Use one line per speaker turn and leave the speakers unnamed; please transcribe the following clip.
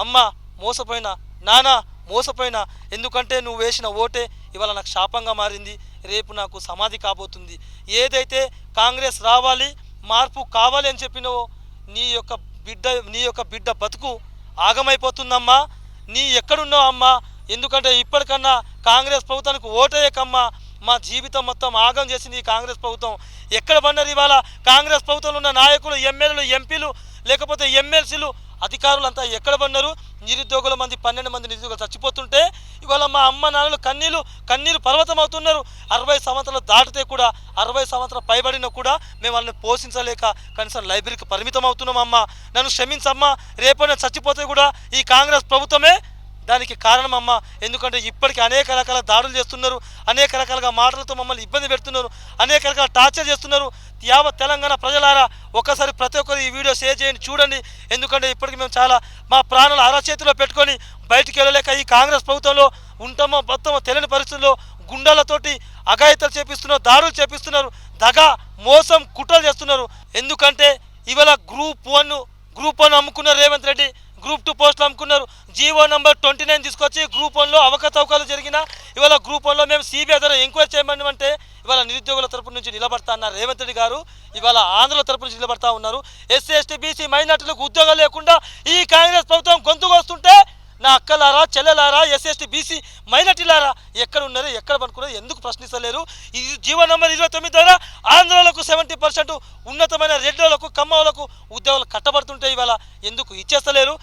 అమ్మ మోసపోయినా, నాన్న మోసపోయినా, ఎందుకంటే నువ్వు వేసిన ఓటే ఇవాళ నాకు శాపంగా మారింది, రేపు నాకు సమాధి కాబోతుంది. ఏదైతే కాంగ్రెస్ రావాలి, మార్పు కావాలి అని చెప్పినవో నీ యొక్క బిడ్డ బతుకు ఆగమైపోతుందమ్మా. నీ ఎక్కడున్నావు అమ్మా? ఎందుకంటే ఇప్పటికన్నా కాంగ్రెస్ ప్రభుత్వానికి ఓటేయకమ్మా. మా జీవితం మొత్తం ఆగం చేసింది ఈ కాంగ్రెస్ ప్రభుత్వం. ఎక్కడ పడినారు ఇవాళ కాంగ్రెస్ ప్రభుత్వంలో ఉన్న నాయకులు, ఎమ్మెల్యేలు, ఎంపీలు, లేకపోతే ఎమ్మెల్సీలు, అధికారులంతా ఎక్కడ పడినారు? నిరుద్యోగుల మంది 12 మంది నిరుద్యోగులు చచ్చిపోతుంటే ఇవాళ మా అమ్మ నాన్నలు కన్నీరు పర్వతం అవుతున్నారు. 60 సంవత్సరాలు దాటితే కూడా, 60 సంవత్సరాలు పైబడినా కూడా మేము వాళ్ళని పోషించలేక కనీసం లైబ్రరీకి పరిమితం అవుతున్నాం. అమ్మ నన్ను క్షమించమ్మా. రేపైనా చచ్చిపోతే కూడా ఈ కాంగ్రెస్ ప్రభుత్వమే దానికి కారణం అమ్మ. ఎందుకంటే ఇప్పటికీ అనేక రకాల దాడులు చేస్తున్నారు, అనేక రకాలుగా మాటలతో మమ్మల్ని ఇబ్బంది పెడుతున్నారు, అనేక రకాల టార్చర్ చేస్తున్నారు. యావత్ తెలంగాణ ప్రజలారా ఒక్కసారి ప్రతి ఒక్కరు ఈ వీడియో షేర్ చేయండి, చూడండి. ఎందుకంటే ఇప్పటికి మేము చాలా మా ప్రాణాలు అరచేతిలో పెట్టుకొని బయటికి వెళ్ళలేక ఈ కాంగ్రెస్ ప్రభుత్వంలో ఉంటామో మొత్తమో తెలియని పరిస్థితుల్లో గుండాలతోటి అఘాయితలు చేపిస్తున్నారు, దాడులు చేపిస్తున్నారు, దగా మోసం కుట్రలు చేస్తున్నారు. ఎందుకంటే ఇవాళ గ్రూప్ 1 అమ్ముకున్నారు రేవంత్ రెడ్డి, గ్రూప్ 2 పోస్టులు అమ్ముకున్నారు. జీవో నంబర్ 29 తీసుకొచ్చి గ్రూప్ 1లో అవకతవకలు జరిగిన ఇవాళ గ్రూప్ 1లో మేము సిబిఐ ద్వారా ఎంక్వైరీ చేయమని అంటే ఇవాళ నిరుద్యోగుల తరపు నుంచి నిలబడతా అన్నారు రేవంత్ రెడ్డి గారు. ఇవాళ ఆంధ్రుల తరపు నుంచి నిలబడతా ఉన్నారు. ఎస్సీ ఎస్టీ బీసీ మైనార్టీలకు ఉద్యోగాలు లేకుండా ఈ కాంగ్రెస్ ప్రభుత్వం గొంతుకొస్తుంటే నా అక్కలారా, చెల్లెలారా, ఎస్సీ ఎస్టీ బీసీ మైనార్టీలారా ఎక్కడ ఉన్నారు, ఎక్కడ పనుకున్నారు, ఎందుకు ప్రశ్నిస్తలేరు? ఈ జీవో నంబర్ 29 ద్వారా ఆంధ్రులకు 70% ఉన్నతమైన రెడ్డిలకు, కమ్మలకు ఉద్యోగాలు కట్టబడుతుంటే ఇవాళ ఎందుకు ఇచ్చేస్తలేరు?